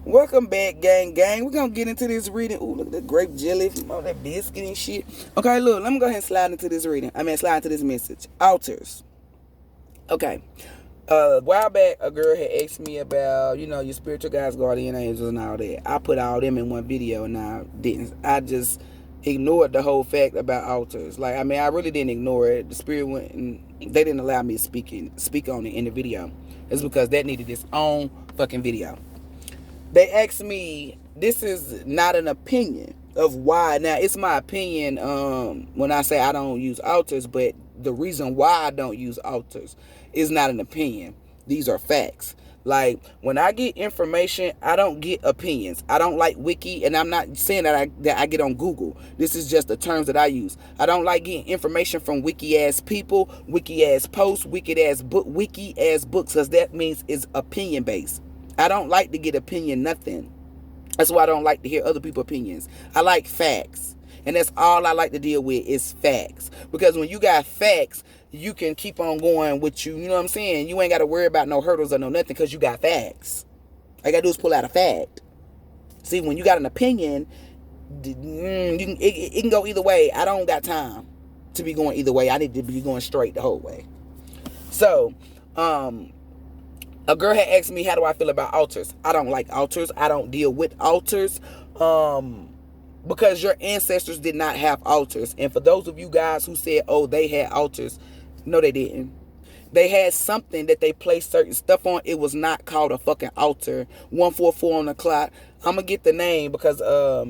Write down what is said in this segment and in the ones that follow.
Welcome back, gang. We're gonna get into this reading. Ooh, look at the grape jelly, all that biscuit and shit. Okay, look, let me go ahead and slide into this reading. Slide into this message. Altars. Okay. A while back, a girl had asked me about, your spiritual guides, guardian angels, and all that. I put all them in one video, and I didn't. I just ignored the whole fact about altars. I really didn't ignore it. The spirit went, and they didn't allow me to speak on it in the video. It's because that needed its own fucking video. They asked me, this is not an opinion of why. Now, it's my opinion when I say I don't use altars, but the reason why I don't use altars is not an opinion. These are facts. When I get information, I don't get opinions. I don't like wiki, and I'm not saying that I get on Google. This is just the terms that I use. I don't like getting information from wiki-ass people, wiki-ass posts, wiki-ass books, because that means it's opinion-based. I don't like to get opinion nothing. That's why I don't like to hear other people's opinions. I like facts. And that's all I like to deal with is facts. Because when you got facts, you can keep on going with you. You know what I'm saying? You ain't got to worry about no hurdles or no nothing because you got facts. All you got to do is pull out a fact. See, when you got an opinion, it can go either way. I don't got time to be going either way. I need to be going straight the whole way. So, a girl had asked me, how do I feel about altars? I don't like altars. I don't deal with altars. Because your ancestors did not have altars. And for those of you guys who said, oh, they had altars, no, they didn't. They had something that they placed certain stuff on. It was not called a fucking altar. 144 on the clock. I'm going to get the name because I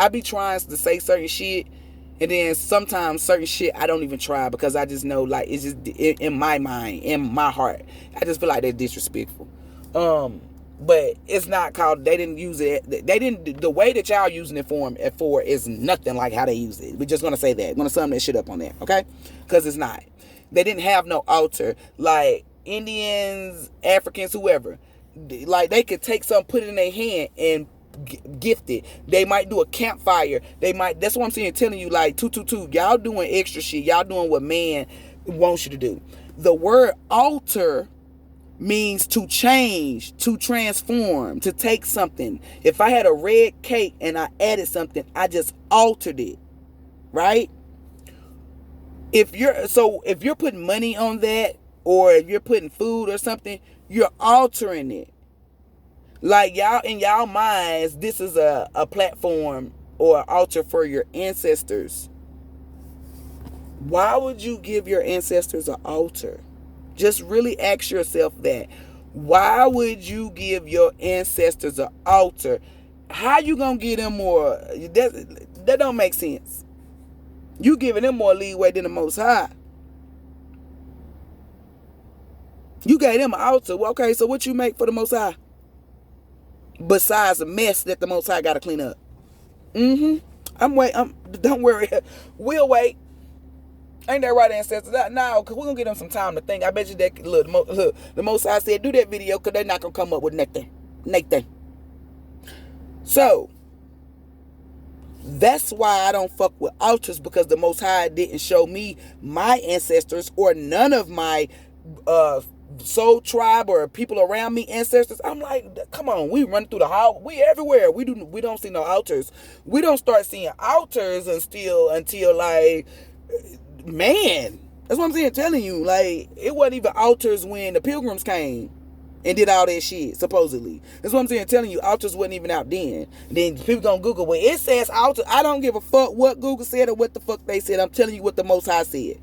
be trying to say certain shit. And then sometimes certain shit I don't even try because I just know, it's just in my mind, in my heart, I just feel like they're disrespectful. But it's not called, they didn't use it. The way that y'all using it for is nothing like how they use it. We're just going to say that. We're going to sum that shit up on that, okay? Because it's not. They didn't have no altar. Like Indians, Africans, whoever. They could take something, put it in their hand, and gift it. They might do a campfire. That's what I'm saying, telling you, 222. Y'all doing extra shit. Y'all doing what man wants you to do. The word altar means to change, to transform, to take something. If I had a red cake and I added something, I just altered it. Right? If you're putting money on that, or if you're putting food or something, you're altering it. Y'all, in y'all minds, this is a platform or an altar for your ancestors. Why would you give your ancestors an altar? Just really ask yourself that. Why would you give your ancestors an altar? How you gonna give them more? That don't make sense. You giving them more leeway than the Most High. You gave them an altar. Well, okay, so what you make for the Most High? Besides the mess that the Most High got to clean up. Don't worry. We'll wait. Ain't that right, ancestors? No, because we're going to give them some time to think. I bet you that, the Most High said, do that video because they're not going to come up with nothing. So, that's why I don't fuck with altars, because the Most High didn't show me my ancestors or none of my soul tribe or people around me ancestors. I'm like, come on, we run through the house, we everywhere. We don't see no altars. We don't start seeing altars until man, that's what I'm saying, telling you, it wasn't even altars when the pilgrims came and did all that shit, supposedly. That's what I'm saying, telling you, altars wasn't even out then. Then people gonna Google, well, it says altar. I don't give a fuck what Google said or what the fuck they said. I'm telling you what the Most High said.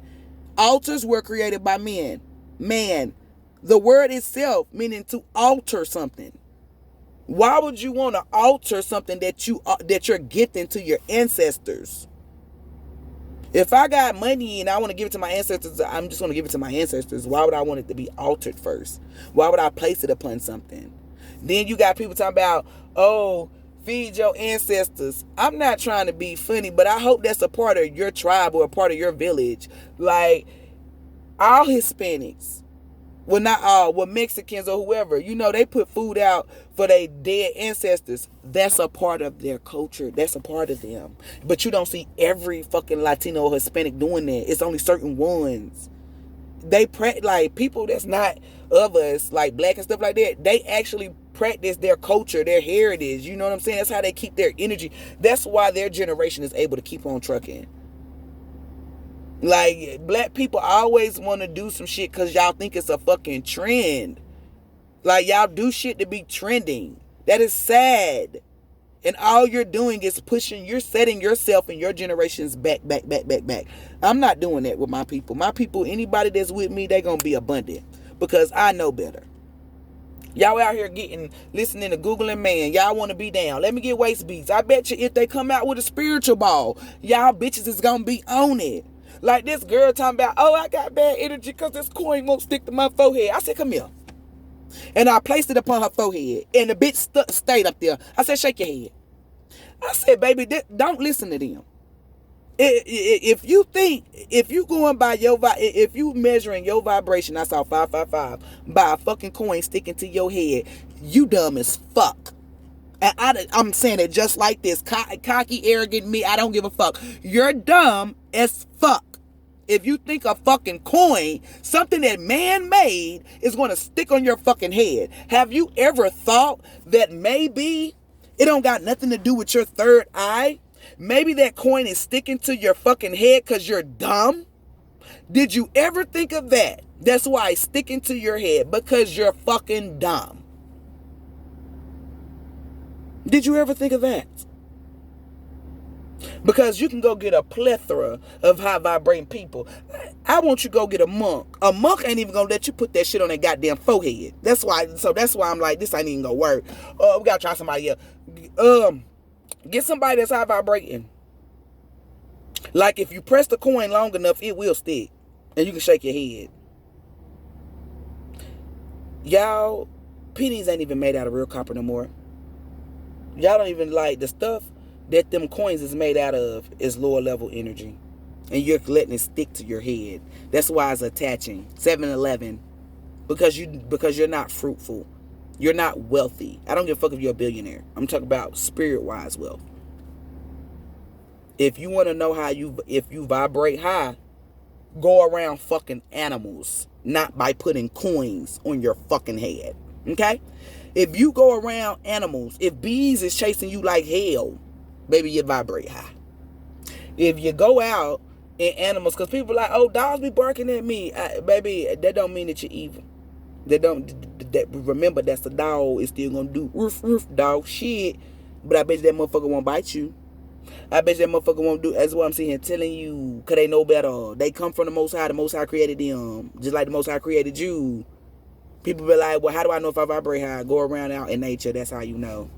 Altars were created by men. Man. The word itself meaning to alter something. Why would you want to alter something that you're gifting to your ancestors? If I got money and I want to give it to my ancestors, I'm just going to give it to my ancestors. Why would I want it to be altered first? Why would I place it upon something? Then you got people talking about, oh, feed your ancestors. I'm not trying to be funny, but I hope that's a part of your tribe or a part of your village. All Hispanics, well, not all, well, Mexicans or whoever, they put food out for their dead ancestors. That's a part of their culture. That's a part of them. But you don't see every fucking Latino or Hispanic doing that. It's only certain ones. they like people that's not of us, like black and stuff like that, they actually practice their culture, their heritage. You know what I'm saying? That's how they keep their energy. That's why their generation is able to keep on trucking. Like, black people always want to do some shit because y'all think it's a fucking trend. Like, y'all do shit to be trending. That is sad. And all you're doing is you're setting yourself and your generations back. I'm not doing that with my people. My people, anybody that's with me, they gonna be abundant. Because I know better. Y'all out here listening to Google and man. Y'all want to be down. Let me get waist beats. I bet you if they come out with a spiritual ball, y'all bitches is gonna be on it. Like this girl talking about, oh, I got bad energy because this coin won't stick to my forehead. I said, come here. And I placed it upon her forehead. And the bitch stayed up there. I said, shake your head. I said, baby, don't listen to them. If you going by if you measuring your vibration, I saw 555 by a fucking coin sticking to your head, you dumb as fuck. And I'm saying it just like this, cocky, arrogant me. I don't give a fuck. You're dumb as fuck. If you think a fucking coin, something that man made, is going to stick on your fucking head. Have you ever thought that maybe it don't got nothing to do with your third eye? Maybe that coin is sticking to your fucking head because you're dumb? Did you ever think of that? That's why it's sticking to your head, because you're fucking dumb. Did you ever think of that? Because you can go get a plethora of high vibrating people. I want you to go get a monk. A monk ain't even gonna let you put that shit on their goddamn forehead. That's why I'm like, this ain't even gonna work. We gotta try somebody else. Get somebody that's high vibrating. Like if you press the coin long enough, it will stick. And you can shake your head. Y'all, pennies ain't even made out of real copper no more. Y'all don't even like the stuff that them coins is made out of is lower level energy. And you're letting it stick to your head. That's why it's attaching. 7-Eleven. Because you're not fruitful. You're not wealthy. I don't give a fuck if you're a billionaire. I'm talking about spirit-wise wealth. If you want to know if you vibrate high, go around fucking animals, not by putting coins on your fucking head. Okay? If you go around animals, if bees is chasing you like hell, baby, you vibrate high. If you go out in animals, because people are like, oh, dogs be barking at me. Baby, that don't mean that you're evil. Remember, that's a dog. It's still gonna do roof dog shit. But I bet you that motherfucker won't bite you. I bet you that motherfucker won't do. That's what I'm saying, telling you, because they know better. They come from the Most High. The Most High created them, just like the Most High created you. People be like, well, how do I know if I vibrate high? Go around out in nature. That's how you know.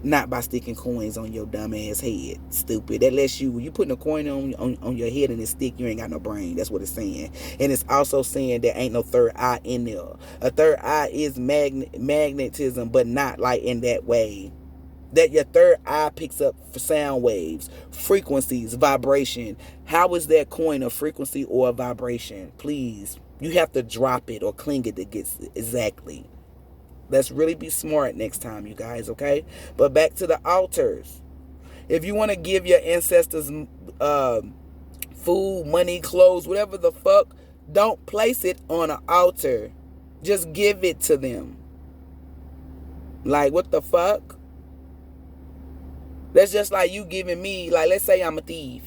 Not by sticking coins on your dumb ass head. Stupid. That lets you putting a coin on your head and it stick, you ain't got no brain. That's what it's saying. And it's also saying there ain't no third eye in there. A third eye is magnetism, but not like in that way. That your third eye picks up for sound waves, frequencies, vibration. How is that coin a frequency or a vibration? Please. You have to drop it or cling it to get exactly. Let's really be smart next time, you guys, okay? But back to the altars. If you want to give your ancestors food, money, clothes, whatever the fuck, don't place it on an altar. Just give it to them. Like, what the fuck? That's just like you giving me, like, let's say I'm a thief.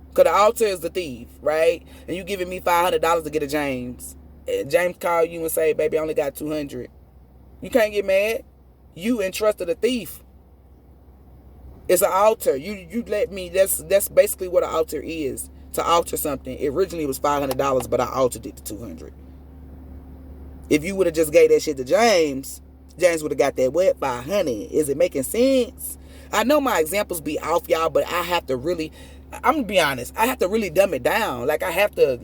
Because the altar is the thief, right? And you giving me $500 to get a James. And James call you and say, baby, I only got $200. You can't get mad. You entrusted a thief. It's an altar. You let me. That's basically what an altar is. To alter something. Originally it was $500, but I altered it to $200. If you would have just gave that shit to James would have got that what? $500. Is it making sense? I know my examples be off, y'all, but I have to really, I'm gonna be honest, I have to really dumb it down. Like, I have to,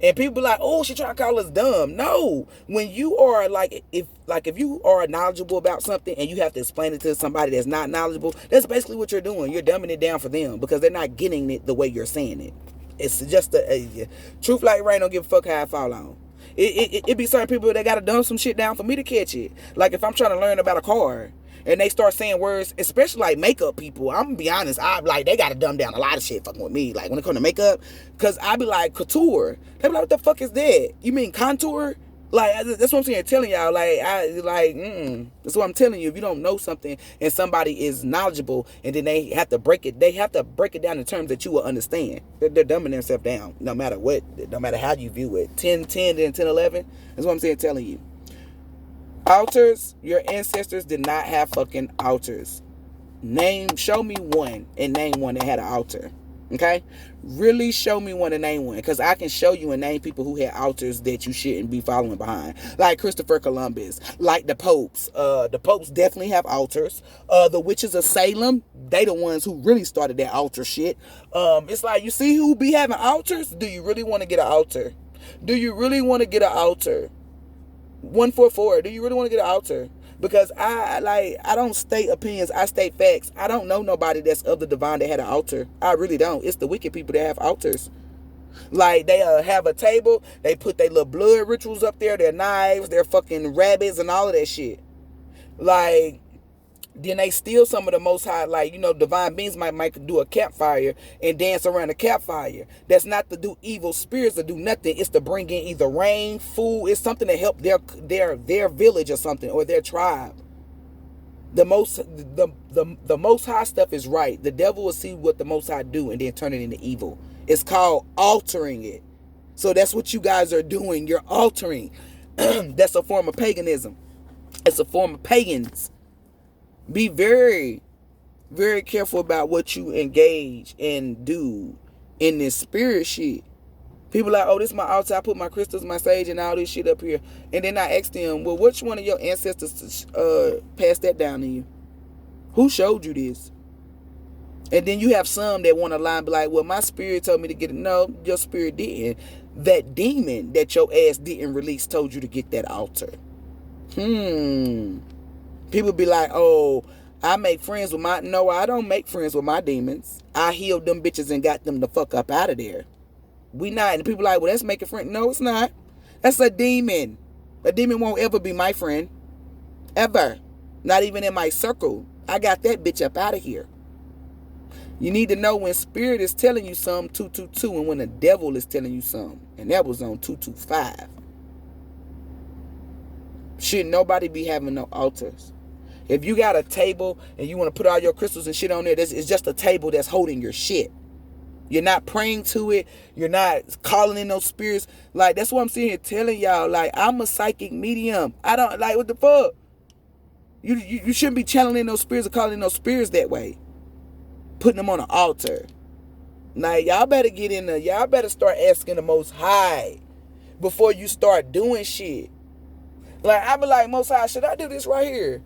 and people be like, oh, she trying to call us dumb. No, when you are if you are knowledgeable about something and you have to explain it to somebody that's not knowledgeable, that's basically what you're doing. You're dumbing it down for them because they're not getting it the way you're saying it. It's just a truth like rain, don't give a fuck how I fall on. It be certain people that gotta dumb some shit down for me to catch it. Like if I'm trying to learn about a car, and they start saying words, especially like makeup people. I'm gonna be honest, I like they gotta dumb down a lot of shit fucking with me. Like when it comes to makeup, cause I be like couture. They be like, what the fuck is that? You mean contour? Like that's what I'm saying, telling y'all. That's what I'm telling you. If you don't know something and somebody is knowledgeable, and then they have to break it down in terms that you will understand. They're dumbing themselves down, no matter what, no matter how you view it. 10-10, then 10-11. That's what I'm saying, telling you. Altars, your ancestors did not have fucking altars. Show me one and name one that had an altar. Okay? Really show me one and name one. Because I can show you and name people who had altars that you shouldn't be following behind. Like Christopher Columbus. Like the popes. The popes definitely have altars. The witches of Salem, they the ones who really started that altar shit. It's like, you see who be having altars? Do you really want to get an altar? Do you really want to get an altar? 144, do you really want to get an altar? Because I don't state opinions, I state facts. I don't know nobody that's of the divine that had an altar. I really don't. It's the wicked people that have altars. Like they have a table, they put their little blood rituals up there, their knives, their fucking rabbits, and all of that shit. Like, then they steal some of the Most High, like, divine beings might do a campfire and dance around the campfire. That's not to do evil spirits to do nothing. It's to bring in either rain, food. It's something to help their village or something, or their tribe. The Most High stuff is right. The devil will see what the Most High do and then turn it into evil. It's called altering it. So that's what you guys are doing. You're altering. That's a form of paganism. It's a form of pagans. Be very, very careful about what you engage and do in this spirit shit. People like, oh, this is my altar. I put my crystals, my sage, and all this shit up here. And then I ask them, well, which one of your ancestors passed that down to you? Who showed you this? And then you have some that want to lie and be like, well, my spirit told me to get it. No, your spirit didn't. That demon that your ass didn't release told you to get that altar. People be like, oh, I make friends with No, I don't make friends with my demons. I healed them bitches and got them the fuck up out of there. We not. And people like, well, that's making friends. No, it's not. That's a demon. A demon won't ever be my friend. Ever. Not even in my circle. I got that bitch up out of here. You need to know when spirit is telling you something, 222, and when the devil is telling you something. And that was on 225. Should nobody be having no altars? If you got a table and you want to put all your crystals and shit on there, it's just a table that's holding your shit. You're not praying to it. You're not calling in those spirits. Like, that's what I'm sitting here telling y'all. Like, I'm a psychic medium. I don't, like, what the fuck? You shouldn't be channeling those spirits or calling in those spirits that way. Putting them on an altar. Like, y'all better get in there. Y'all better start asking the Most High before you start doing shit. Like, I be like, Most High, should I do this right here?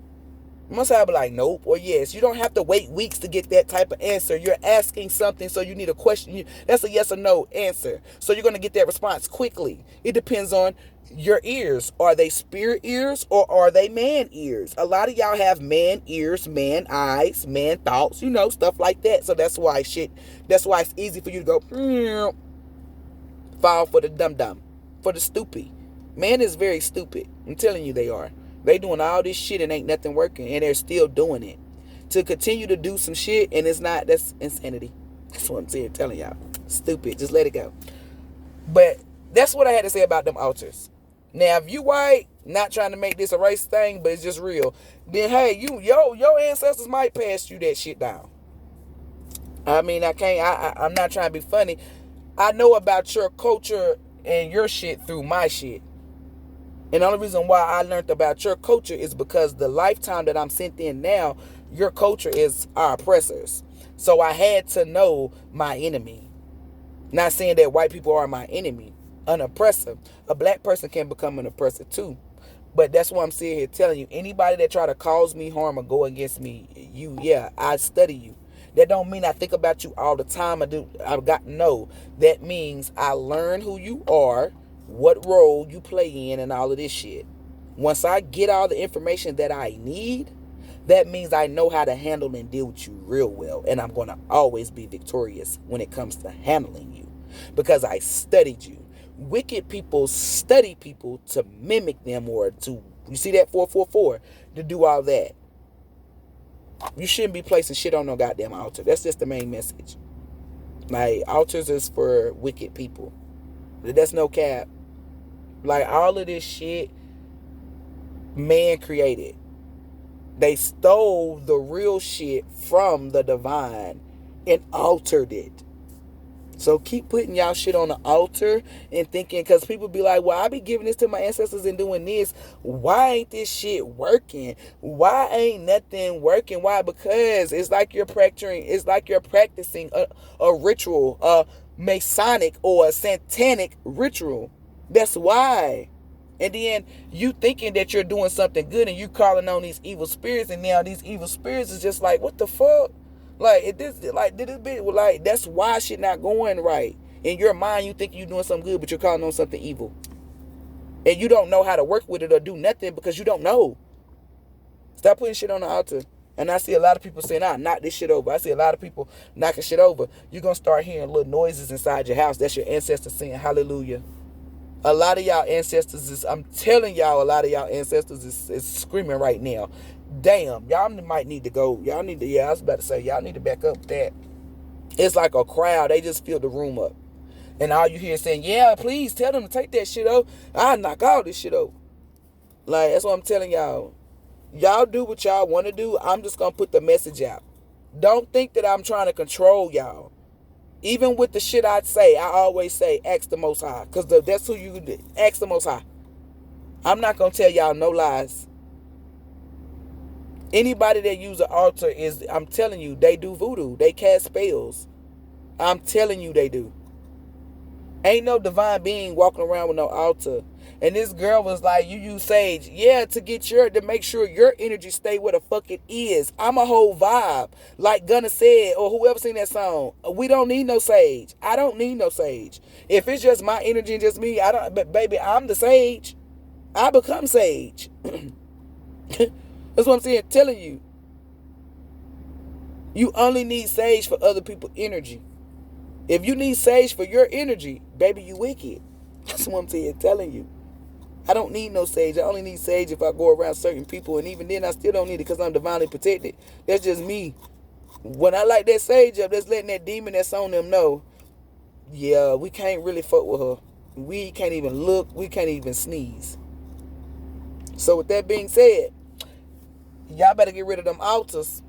Most High be like, nope, or yes. You don't have to wait weeks to get that type of answer. You're asking something, so you need a question. That's a yes or no answer. So you're going to get that response quickly. It depends on your ears. Are they spirit ears or are they man ears? A lot of y'all have man ears, man eyes, man thoughts, stuff like that. So that's why it's easy for you to go, fall for the dumb, for the stupid. Man is very stupid. I'm telling you they are. They doing all this shit and ain't nothing working, and they're still doing it. To continue to do some shit, and it's not, that's insanity. That's what I'm saying, telling y'all. Stupid. Just let it go. But that's what I had to say about them altars. Now, if you white, not trying to make this a race thing, but it's just real, then hey, your ancestors might pass you that shit down. I mean, I'm not trying to be funny. I know about your culture and your shit through my shit. And the only reason why I learned about your culture is because the lifetime that I'm sent in now, your culture is our oppressors. So I had to know my enemy. Not saying that white people are my enemy. An oppressor. A black person can become an oppressor too. But that's why I'm sitting here telling you, anybody that try to cause me harm or go against me, I study you. That don't mean I think about you all the time. I've got to know. That means I learn who you are, what role you play in, and all of this shit. Once I get all the information that I need, that means I know how to handle and deal with you real well. And I'm going to always be victorious when it comes to handling you. Because I studied you. Wicked people study people to mimic them or to, you see that 444, to do all that. You shouldn't be placing shit on no goddamn altar. That's just the main message. Like, altars is for wicked people. That's no cap. Like, all of this shit, man created. They stole the real shit from the divine and altered it. So keep putting y'all shit on the altar and thinking, because people be like, well, I be giving this to my ancestors and doing this. Why ain't this shit working? Why ain't nothing working? Why? Because it's like you're practicing a ritual, a Masonic or a satanic ritual. That's why. And then you thinking that you're doing something good and you calling on these evil spirits, and now these evil spirits is just like, what the fuck? Like, that's why shit not going right. In your mind, you think you're doing something good, but you're calling on something evil. And you don't know how to work with it or do nothing because you don't know. Stop putting shit on the altar. And I see a lot of people saying, knock this shit over. I see a lot of people knocking shit over. You're going to start hearing little noises inside your house. That's your ancestors saying hallelujah. A lot of y'all ancestors I'm telling y'all, a lot of y'all ancestors is screaming right now. Damn, y'all might need to go. I was about to say, y'all need to back up that. It's like a crowd. They just fill the room up. And all you hear is saying, yeah, please tell them to take that shit over. I'll knock all this shit over. Like, that's what I'm telling y'all. Y'all do what y'all want to do. I'm just going to put the message out. Don't think that I'm trying to control y'all. Even with the shit I say, I always say, ask the Most High. Because that's who you do. Ask the Most High. I'm not going to tell y'all no lies. Anybody that use an altar I'm telling you, they do voodoo. They cast spells. I'm telling you they do. Ain't no divine being walking around with no altar. And this girl was like, you use sage. Yeah, to make sure your energy stay where the fuck it is. I'm a whole vibe. Like Gunna said, or whoever sing that song. We don't need no sage. I don't need no sage. If it's just my energy and just me, but baby, I'm the sage. I become sage. That's what I'm saying, telling you. You only need sage for other people's energy. If you need sage for your energy, baby, you wicked. That's what I'm saying, telling you. I don't need no sage. I only need sage if I go around certain people. And even then, I still don't need it because I'm divinely protected. That's just me. When I light that sage up, that's letting that demon that's on them know, yeah, we can't really fuck with her. We can't even look. We can't even sneeze. So with that being said, y'all better get rid of them altars.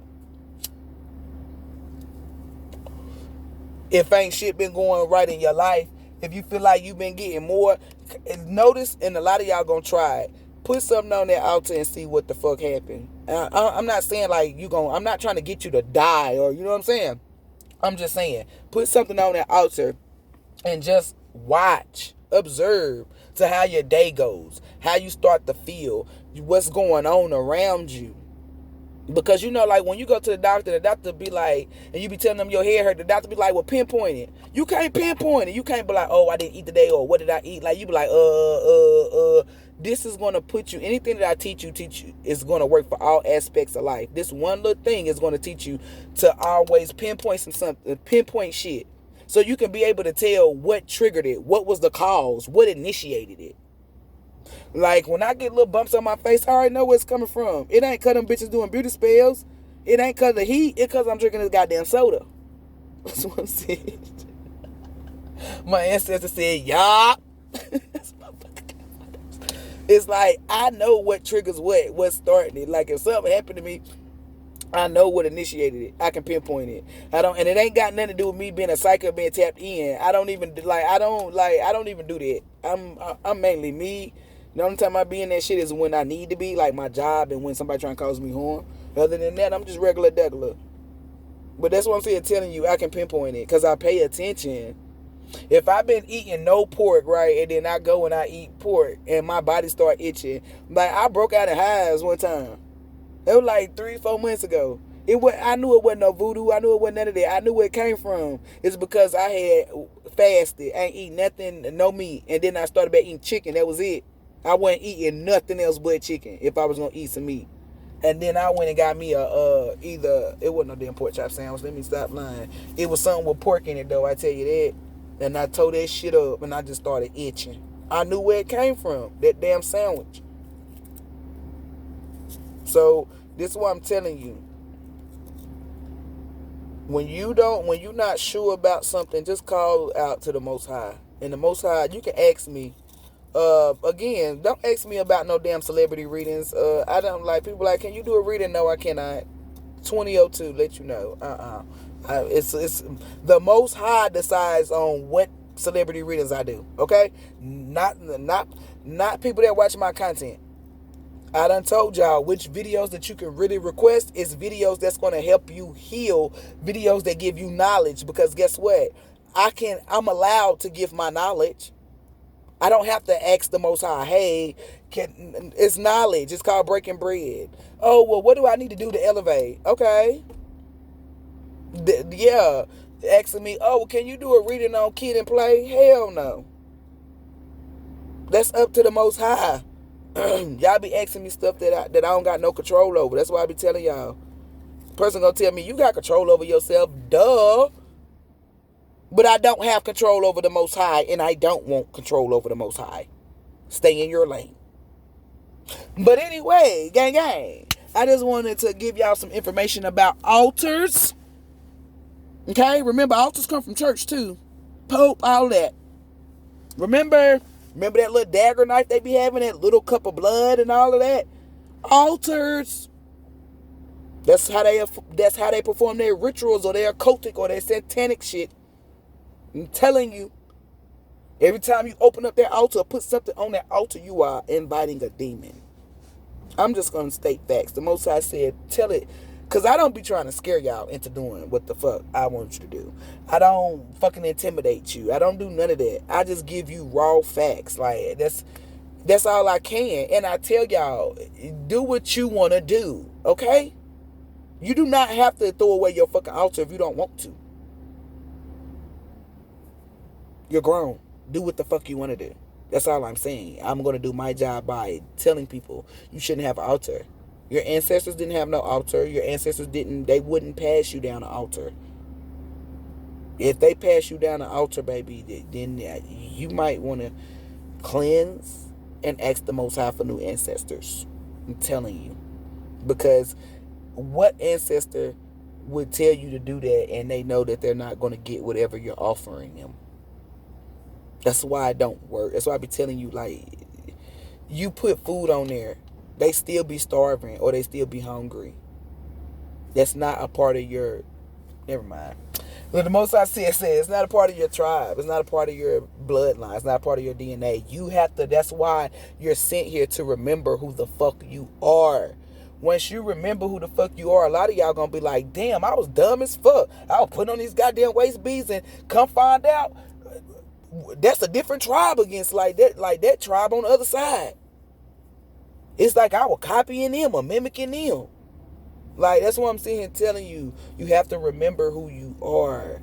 If ain't shit been going right in your life, if you feel like you've been getting more, notice, and a lot of y'all gonna try it. Put something on that altar and see what the fuck happened. I'm not saying like I'm not trying to get you to die or, you know what I'm saying? I'm just saying, put something on that altar and just watch, observe to how your day goes, how you start to feel, what's going on around you. Because like when you go to the doctor be like, and you be telling them your head hurt, the doctor be like, well, pinpoint it. You can't pinpoint it. You can't be like, oh, I didn't eat today, or what did I eat? Like, you be like, this is going to put you, anything that I teach you is going to work for all aspects of life. This one little thing is going to teach you to always pinpoint pinpoint shit. So you can be able to tell what triggered it, what was the cause, what initiated it. Like, when I get little bumps on my face, I already know where it's coming from. It ain't because them bitches doing beauty spells. It ain't because of the heat. It's because I'm drinking this goddamn soda. That's what I'm saying. My ancestor said, yup. It's like, I know what triggers what's starting it. Like, if something happened to me, I know what initiated it. I can pinpoint it. And it ain't got nothing to do with me being a psycho, being tapped in. I don't even do that. I'm mainly me. The only time I be in that shit is when I need to be, like my job and when somebody trying to cause me harm. Other than that, I'm just regular. But that's what I'm saying, telling you, I can pinpoint it because I pay attention. If I've been eating no pork, right, and then I go and I eat pork and my body start itching, like I broke out in hives one time. It was like 3-4 months ago. I knew it wasn't no voodoo. I knew it wasn't none of that. I knew where it came from. It's because I had fasted. I ain't eat nothing, no meat. And then I started back eating chicken. That was it. I wasn't eating nothing else but chicken if I was going to eat some meat. And then I went and got me it wasn't no damn pork chop sandwich. Let me stop lying. It was something with pork in it, though, I tell you that. And I tore that shit up and I just started itching. I knew where it came from, that damn sandwich. So, this is what I'm telling you. When you're not sure about something, just call out to the Most High. And the Most High, you can ask me. Again, don't ask me about no damn celebrity readings. I don't like people like, can you do a reading? No, I cannot. 2002, let you know. It's the Most High decides on what celebrity readings I do. Okay, not people that watch my content. I done told y'all which videos that you can really request is videos that's going to help you heal, videos that give you knowledge, because guess what? I'm allowed to give my knowledge. I don't have to ask the Most High, hey, it's knowledge. It's called breaking bread. Oh, well, what do I need to do to elevate? Okay. Yeah. Asking me, oh, can you do a reading on Kid and Play? Hell no. That's up to the Most High. Y'all be asking me stuff that I don't got no control over. That's why I be telling y'all. Person gonna tell me, you got control over yourself. Duh. But I don't have control over the Most High, and I don't want control over the Most High. Stay in your lane. But anyway, gang, I just wanted to give y'all some information about altars. Okay, remember, altars come from church too. Pope, all that. Remember that little dagger knife they be having, that little cup of blood and all of that? Altars. That's how they perform their rituals or their occultic or their satanic shit. I'm telling you, every time you open up that altar, put something on that altar, you are inviting a demon. I'm just going to state facts. The Most High said, tell it. Because I don't be trying to scare y'all into doing what the fuck I want you to do. I don't fucking intimidate you. I don't do none of that. I just give you raw facts. Like, that's all I can. And I tell y'all, do what you want to do. Okay? You do not have to throw away your fucking altar if you don't want to. You're grown. Do what the fuck you want to do. That's all I'm saying. I'm going to do my job by telling people you shouldn't have an altar. Your ancestors didn't have no altar. Your ancestors they wouldn't pass you down an altar. If they pass you down an altar, baby, then you might want to cleanse and ask the Most High for new ancestors. I'm telling you. Because what ancestor would tell you to do that and they know that they're not going to get whatever you're offering them? That's why it don't work. That's why I be telling you, like, you put food on there, they still be starving or they still be hungry. That's not a part of your, never mind. But the Most I said it's not a part of your tribe. It's not a part of your bloodline. It's not a part of your DNA. You have to, that's why you're sent here, to remember who the fuck you are. Once you remember who the fuck you are, a lot of y'all gonna be like, damn, I was dumb as fuck. I was putting on these goddamn waist beads and come find out that's a different tribe against like that tribe on the other side. It's like I was copying them or mimicking them. Like, that's what I'm sitting here telling you. You have to remember who you are.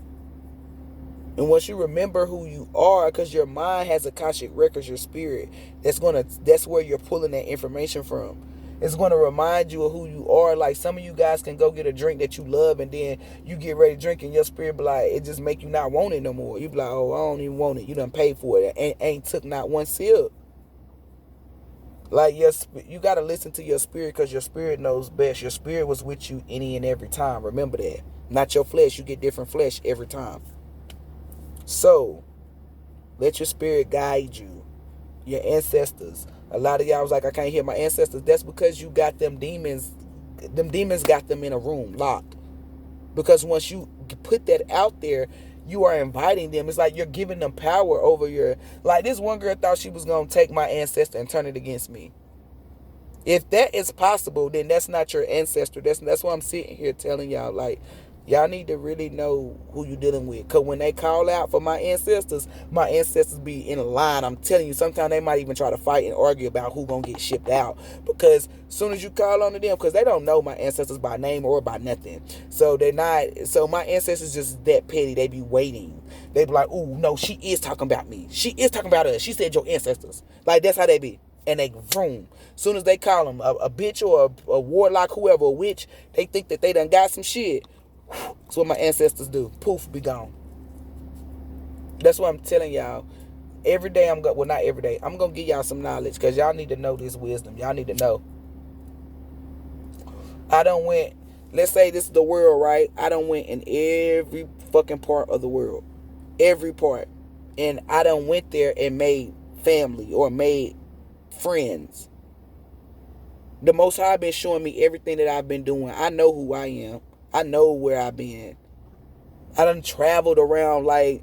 And once you remember who you are, because your mind has Akashic records, your spirit, that's where you're pulling that information from. It's going to remind you of who you are. Like, some of you guys can go get a drink that you love, and then you get ready to drink, and your spirit be like, it just make you not want it no more. You be like, oh, I don't even want it. You done paid for it. Ain't took not one sip. Like, you got to listen to your spirit, because your spirit knows best. Your spirit was with you any and every time. Remember that. Not your flesh. You get different flesh every time. So, let your spirit guide you. Your ancestors. A lot of y'all was like, I can't hear my ancestors. That's because you got them demons. Them demons got them in a room, locked. Because once you put that out there, you are inviting them. It's like you're giving them power over your... Like, this one girl thought she was going to take my ancestor and turn it against me. If that is possible, then that's not your ancestor. That's why I'm sitting here telling y'all, like, y'all need to really know who you're dealing with. Because when they call out for my ancestors be in a line. I'm telling you, sometimes they might even try to fight and argue about who going to get shipped out. Because as soon as you call on to them, because they don't know my ancestors by name or by nothing. So they're not, so my ancestors just that petty. They be waiting. They be like, ooh, no, she is talking about me. She is talking about us. She said your ancestors. Like, that's how they be. And they vroom. As soon as they call them a bitch or a warlock, whoever, a witch, they think that they done got some shit. That's what my ancestors do. Poof, be gone. That's what I'm telling y'all. Every day well, not every day. I'm going to give y'all some knowledge, because y'all need to know this wisdom. Y'all need to know. I done went, let's say this is the world, right? I done went in every fucking part of the world. Every part. And I done went there and made family or made friends. The Most High been showing me everything that I've been doing. I know who I am. I know where I've been. I done traveled around, like,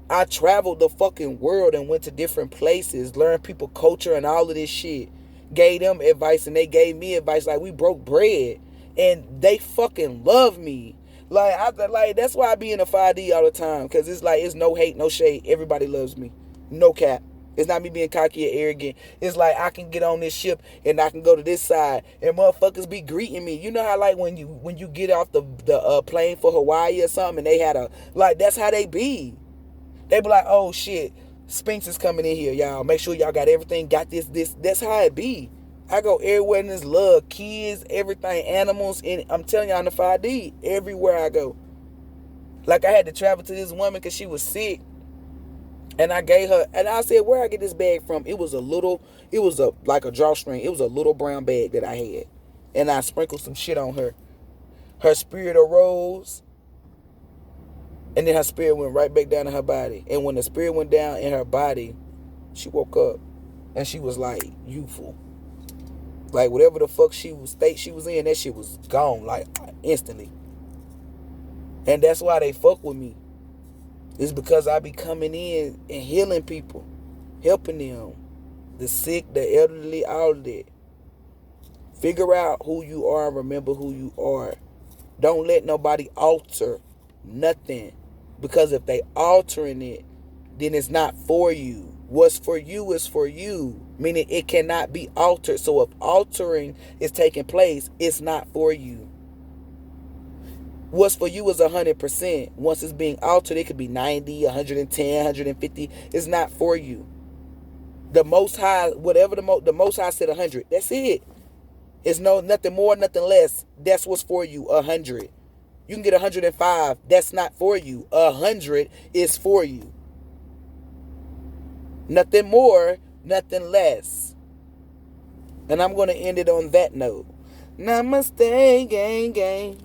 I traveled the fucking world and went to different places, learned people culture and all of this shit. Gave them advice and they gave me advice, like we broke bread. And they fucking love me. Like that's why I be in the 5D all the time. Cause it's like, it's no hate, no shade. Everybody loves me. No cap. It's not me being cocky or arrogant. It's like I can get on this ship and I can go to this side and motherfuckers be greeting me. You know how like when you get off the plane for Hawaii or something and they had that's how they be. They be like, oh shit, Spinks is coming in here, y'all. Make sure y'all got everything, got this. That's how it be. I go everywhere in this love, kids, everything, animals, and I'm telling y'all, on the 5D, everywhere I go. Like I had to travel to this woman because she was sick. And I gave her, and I said, where I get this bag from? It was like a drawstring. It was a little brown bag that I had. And I sprinkled some shit on her. Her spirit arose. And then her spirit went right back down in her body. And when the spirit went down in her body, she woke up. And she was like youthful. Like whatever the fuck state she was in, that shit was gone. Like instantly. And that's why they fuck with me. It's because I be coming in and healing people, helping them, the sick, the elderly, all of that. Figure out who you are and remember who you are. Don't let nobody alter nothing. Because if they altering it, then it's not for you. What's for you is for you. Meaning it cannot be altered. So if altering is taking place, it's not for you. What's for you is 100%. Once it's being altered, it could be 90, 110, 150. It's not for you. The Most High, whatever the Most High said 100. That's it. It's nothing more, nothing less. That's what's for you, 100. You can get 105. That's not for you. 100 is for you. Nothing more, nothing less. And I'm going to end it on that note. Namaste, gang, gang.